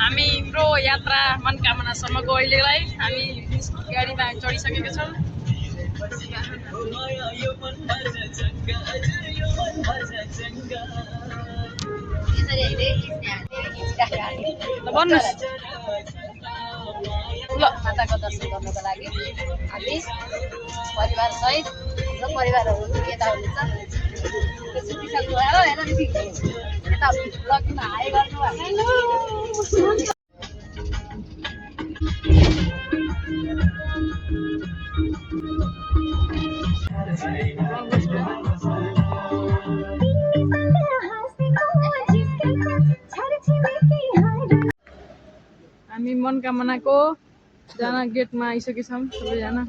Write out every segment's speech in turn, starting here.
हामी प्रो यात्रा मनकामनासम्मको अहिलेलाई हामी गाडीमा चढिसकेका छौँ। भन्नुहोस् ल माताको दर्शन गर्नको लागि हामी परिवार सहित हाम्रो परिवारहरू यता हुनुहुन्छ। लगमा हाई गर्नु हामी मनकामनाको जान गेटमा आइसकेछौँ सबैजना।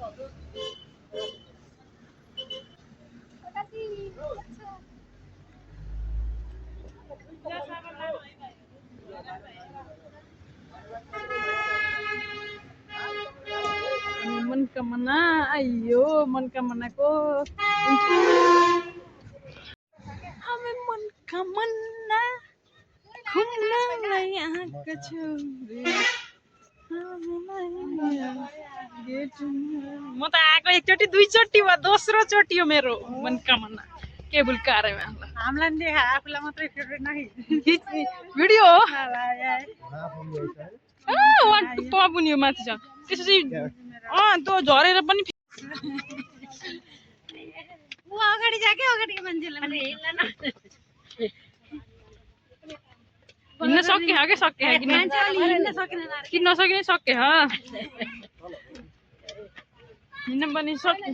मनकामना आइयो मनकामनाको हामी मनकामना घुम्नलाई आएका छौँ। म त आएको एकचोटि दुईचोटि भयो, दोस्रो चोटि हो मेरो मनकामना केबुल कारमा। हामीलाई देखा आफूलाई मात्रै फेभरेट नखि भिडियो हो पनि यो माथि छ त्यसपछि त्यो झरेर पनि अगाडि जाके अगाडिको मान्छेलाई हिँड्न सक्यो कि सक्यो किन नसकिने सक्यो हिँड्न पनि सक्यो।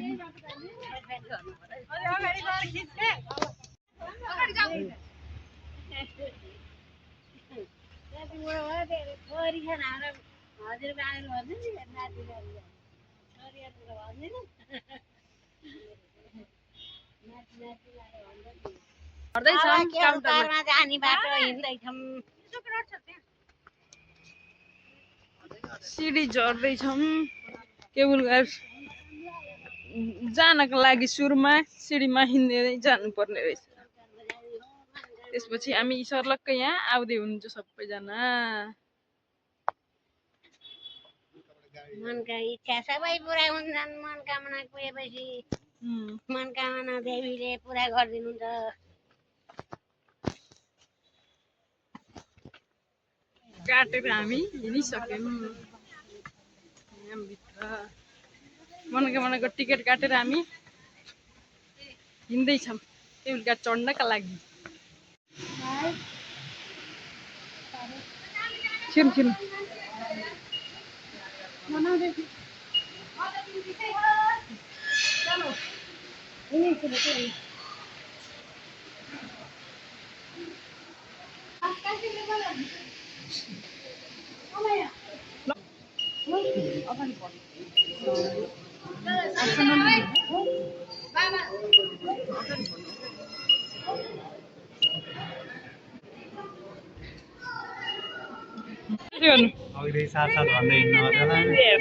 सिडी झर्दैछौँ केबुल कार जानको लागि सुरुमा सिडीमा हिँड्दै जानुपर्ने रहेछ। त्यसपछि हामी सर्लक्क यहाँ आउँदै हुनुहुन्छ सबैजना। मनका इच्छा सबै पुरा हुन्छन्। मनकामना पुगेपछि मनकामना देवीले पुरा गरिदिनुहुन्छ। काटेर हामी हिँडिसक्यौँ। यहाँभित्र मनकामनाको टिकट काटेर हामी हिँड्दैछौँ केबुल कार चढ्नका लागि। छिर्नु छिर्नु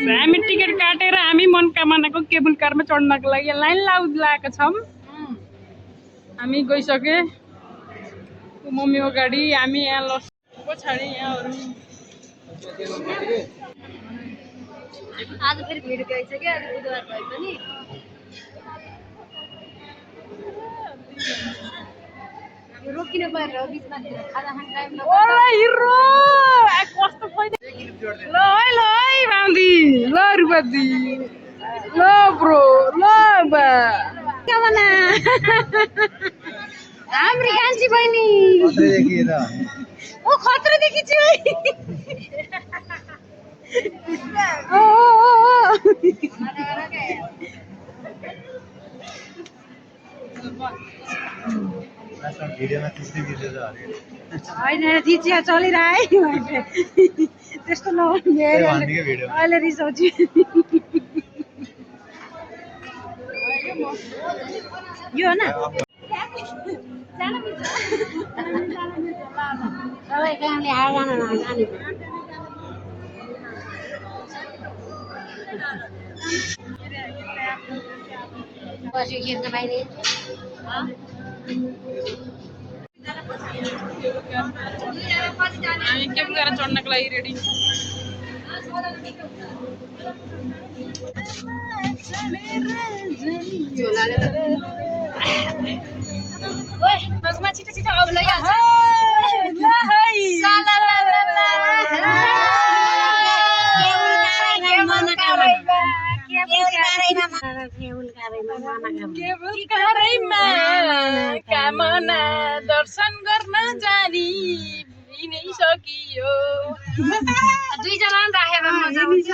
हामी टिकट काटेर हामी मनकामनाको केबुल कारमा चढ्नको लागि लाइन लगाएका छौँ। हामी गइसके मम्मी अगाडि हामी यहाँ लस पछाडि यहाँहरू आज फेरि भिड गइसक्यो। आज बुधबार भए पनि रोकिनु पर्यो बिचमा खाजा खाने टाइम कस्तो ल है बाँधी ल रुपादी ल ब्रो ल बा हाम्रो कान्छी बहिनी ओ खतरा देखिछु होइन चिचिया चलिरह्यो त्यस्तो नहुने अहिले रिसाउँछु। यो न कामले आगान जाने पछि खेल्न पाइने हामी केबुल कार चढ्नको लागि रेडी नजमा छिटो छिटो आउ लैहाल्छ केबुल कारमा कामना दर्शन गर्न जानी नै सकियो दुईजना राखेर मजा आउँछ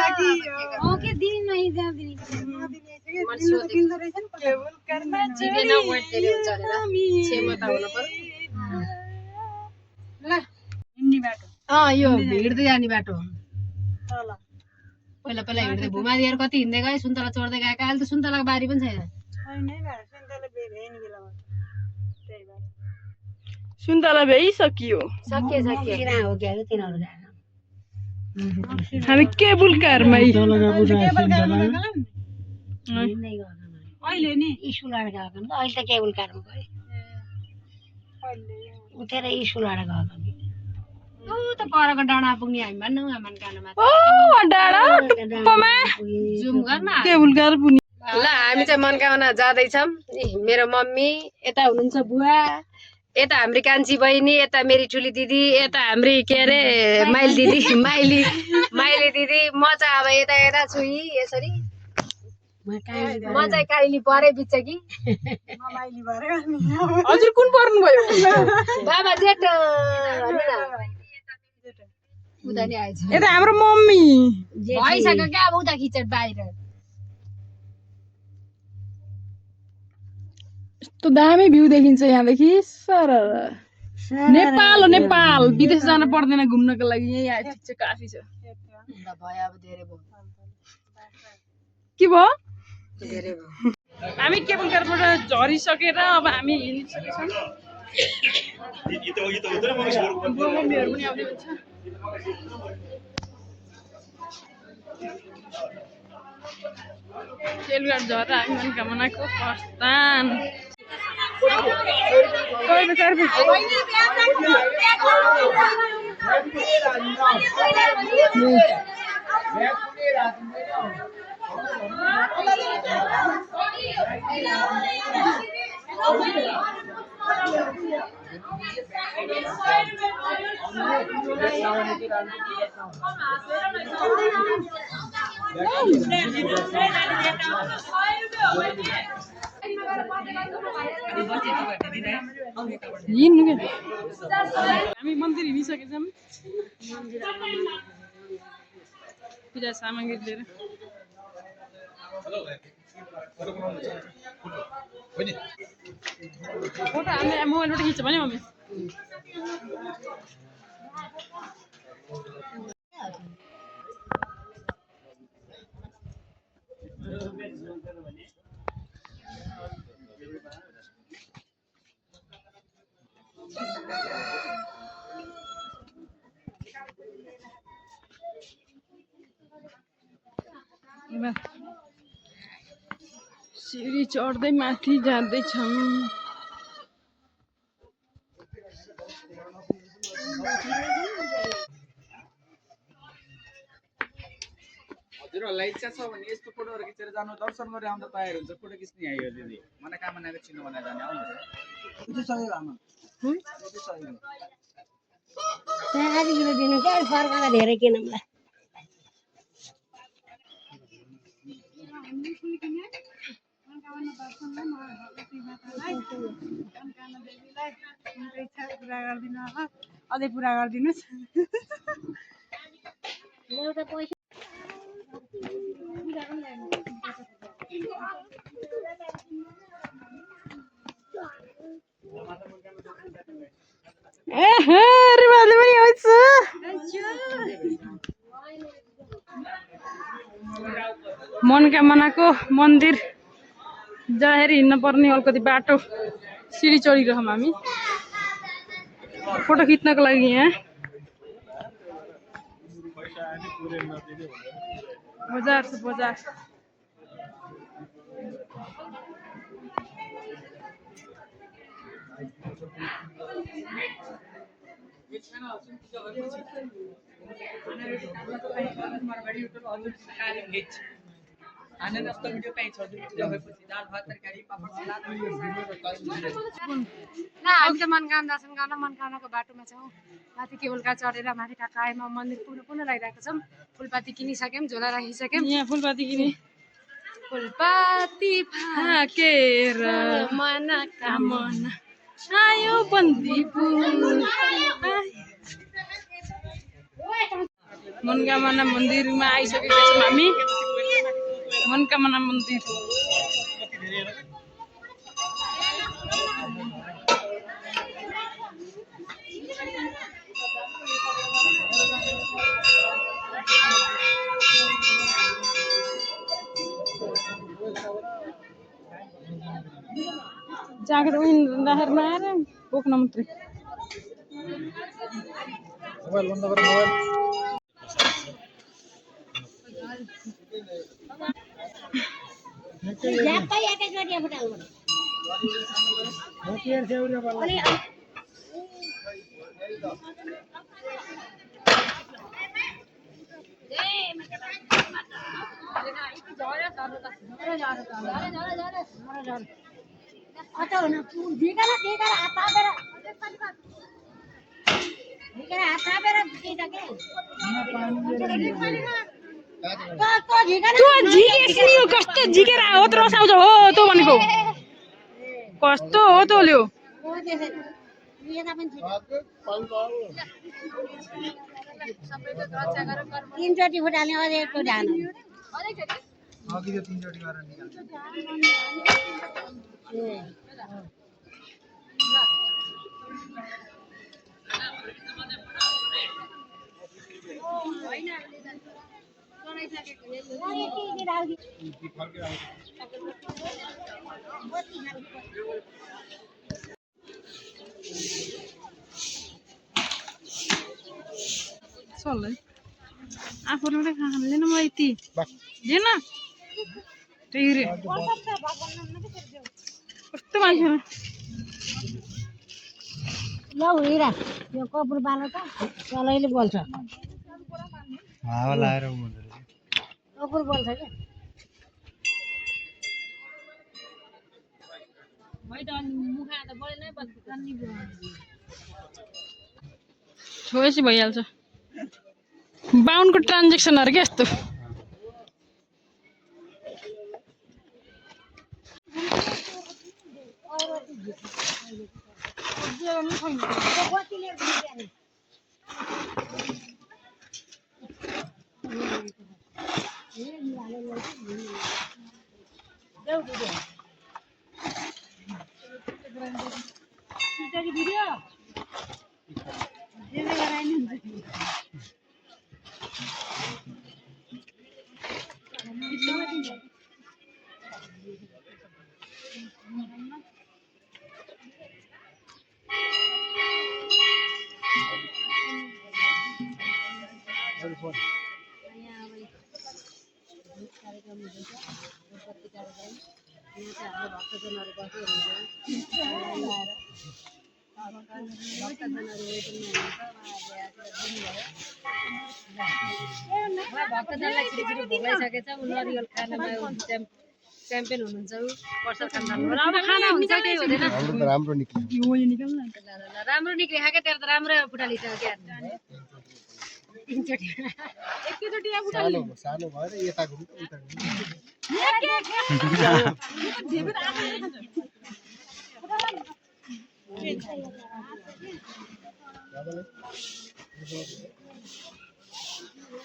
के दिने नै जाँदिने केबुल कारमा चिनेन वेट धेरै हुन्छ अरे क्षमता हुनु पर्यो ल हिँड्ने बाटो यो हिँड्दै जाने बाटो हो पहिला पहिला हिँड्दै भूमादिएर कति हिँड्दै गए सुन्तला चढ्दै गएका अहिले त सुन्तलाको बारी पनि छैन सुन्तला भ्याइसकियो सकियो किरा हो क्या तिनीहरू हामी केबुल कारमा अहिले नि स्कुलबाट गएको नि त अहिले त केबुल कारमा गयो उठेर स्कुलबाट गएको नि त परको डाँडा पुग्ने हामी भन्नु मनकानमा जुम गर्न केबुल कार पुग्ने ल हामी चाहिँ मनकामना जाँदैछौँ मेरो मम्मी यता हुनुहुन्छ बुवा यता हाम्रो कान्छी बहिनी यता मेरी ठुली दिदी यता हाम्रो के अरे माइली दिदी माइली दिदी म चाहिँ अब यता यता छु यसरी म चाहिँ काइली परे बिच कि हजुर कुन पर्नु भयो बाबा जेठ उता नि आएछ यता हाम्रो मम्मी भइसक्यो क्या अब उता खिचेर बाहिर यस्तो दामी भ्यू देखिन्छ यहाँदेखि सर नेपाल हो नेपाल विदेश जान पर्दैन घुम्नको लागि यही आए ठिक छ काफी छ भयो अब धेरै भयो के भयो धेरै भयो हामी केबुल कारबाट झरिसकेर अब हामी हिँडिसकेछौँ मम्मीहरू पनि आउँदै हुन्छ केबुलघाट झरेर हामी मनकामनाको प्रस्थान हामी मन्दिर हिँडिसकेछौँ पूजा सामग्री लिएर फोटो हामीले मोबाइलबाट खिच्छ भने मम्मी सिडी चढ्दै माथि जाँदैछौँ हजुरहरूलाई इच्छा छ भने यस्तो फोटोहरू खिचेर जानु दर्शन गरेर आउँदा तयार हुन्छ फोटो खिच्ने आयो दिदी मनोकामनाको चिन्ह बनाएर जाने आउनुहोस् आधी किलो दिनु क्या फर्काएर धेरै किनौँला अझै पुरा गरिदिनुहोस् एउटा पैसा मनकामनाको मन्दिर जाँदाखेरि हिँड्न पर्ने अलिकति बाटो सिडी चढिरहौँ हामी फोटो खिच्नको लागि यहाँ बजार छ बजार खाना जस्तो भिडियो कहीँ छ पूजा भएपछि दाल भात तरकारी पापड सलाद ल हामी त मनकामना दर्शन गर्न मनकामनाको बाटोमा छौँ। माथि केबुलका चढेर माथि काकायमा मन्दिर पुनः लगाइरहेको छौँ। फुलपाती किनिसक्यौँ, झोला राखिसक्यौँ। यहाँ फुलपाती किने फुलपाती फाकेर मनकामना आयो बन्दीपुर मनकामना मन्दिरमा आइसकेका छौँ हामी। मनकामना मन्दिर जाकेर उइन राखेरमा आएर बोक्न मात्रै। मोबाइल बन्द गर मोबाइल त्यो झिकेस नि हो कस्तो झिकेर हो त रसाउँछ हो त्यो भनेको कस्तो हो तँल्यो तीनचोटि फुटाल्ने अझै एकचोटि हाल्नु अघि त्यो 3 चोटि गरेर निकाल्छ चल आफूले खाने न म यति हेर्न त्यही रे कस्तो मान्छे ल हिरा यो कपुर बालो त चलैले बोल्छ हावा लाएर हुँदो रहेछ कपुर बोल्छ क्या छोएपछि भइहाल्छ बाहुनको ट्रान्जेक्सनहरू क्या यस्तो भक्तजनलाई छिटो भोगाइसकेछ उ नरिवल खानामा च्याम्पियन हुनुहुन्छ उ पर्सल खाना खाना हुन्छ केही हुँदैन राम्रो निक्ल्यो राम्रो निक्ले खाके तेरो त राम्रो फुटालिसक्यो क्या तीनचोटि एकैचोटि सानो भएर यताको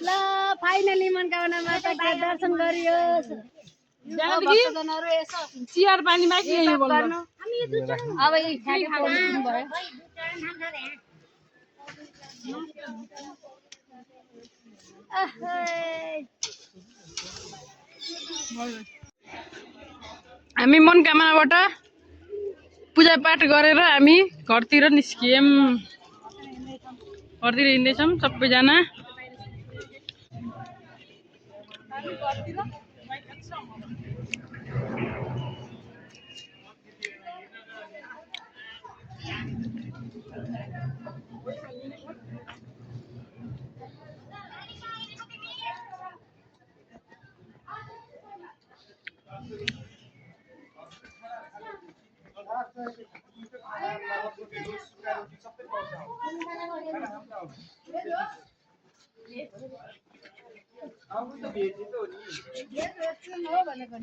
ल फाइनली मनकामना माताको दर्शन गरियोस् भक्तजनहरू यसो चियर पानीमा के गर्नु अब यी ठ्याक्कै पाउनु भयो हामी मनकामनाबाट पूजापाठ गरेर हामी घरतिर निस्कियौँ घरतिर हिँड्दैछौँ सबैजना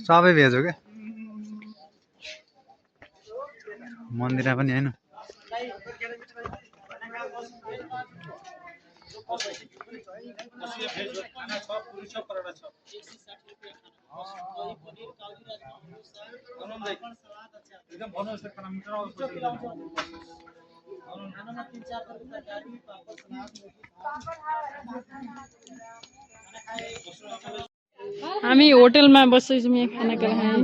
सबै भेज हो क्या मन्दिरा पनि होइन हामी होटलमा बस्दैछौँ यहाँ खानाको लागि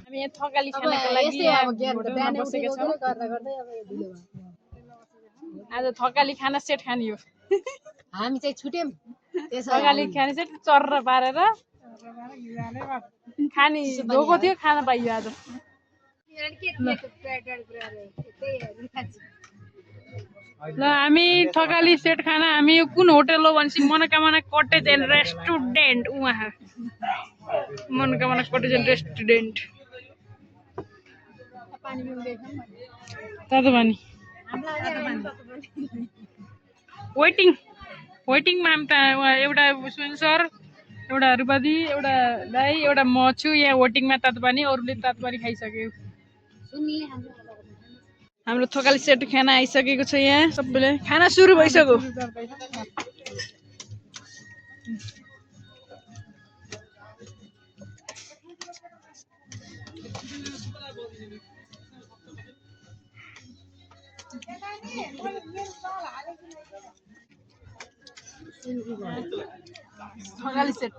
हामी यहाँ थकाली खानाको लागि यहाँ होटलमा बसेका छौँ आज थकाली खाना सेट खाने हो हामी चाहिँ छुट्यौँ थकाली खाने सेट चर्र पारेर खाने धोको थियो खाना पाइयो आज ल हामी थकाली सेट खाना हामी यो कुन होटल हो भनेपछि मनोकामना कटेज एन्ड रेस्टुरेन्ट उहाँ मनोकामना कटेज एन्ड रेस्टुरेन्ट तातोपानी वेटिङमा हामी त एउटा सुन सर एउटा रुपादी एउटा दाई एउटा म छु यहाँ वेटिङमा तातोपानी अरूले तातोपानी खाइसक्यो हाम्रो थकाली सेट खाना आइसकेको छ यहाँ सबैले खाना सुरु भइसक्यो थकाली सेट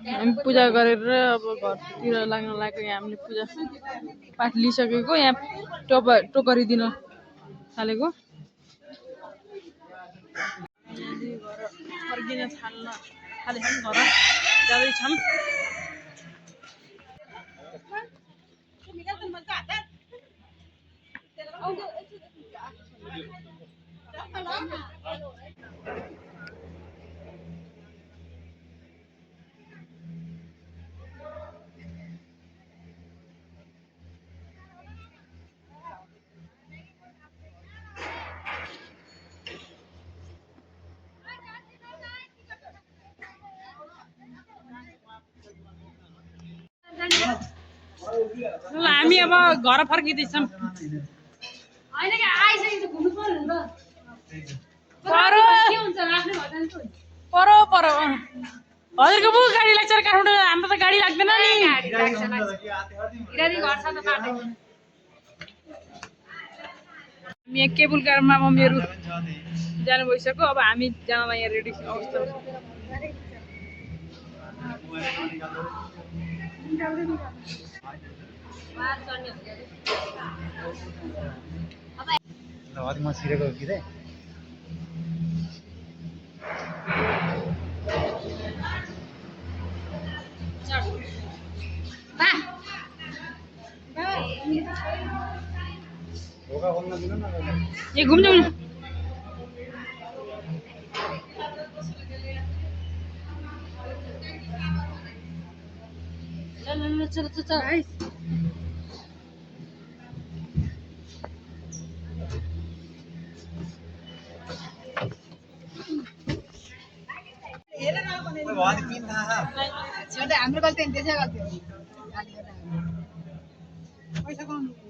हामी पूजा गरेर अब घरतिर लाग्न लाग्यो यहाँ हामीले पूजा पाठ लिइसकेको यहाँ टोकरी दिन थालेको फर्किन थालेछौँ घर जाँदैछौँ ल हामी अब घर फर्किँदैछौँ पर हजुरको पो गाडी लाग्छ काठमाडौँ हाम्रो त गाडी लाग्दैन नि हामी यहाँ केबुल कारमा मम्मीहरू जानु भइसक्यो अब हामी जानलाई यहाँ रेडी अवस्था म छिरेको कि रे ये घूम जाऊ चलो चलो चलो हाम्रो गल्ती त्यसै गल्ती हो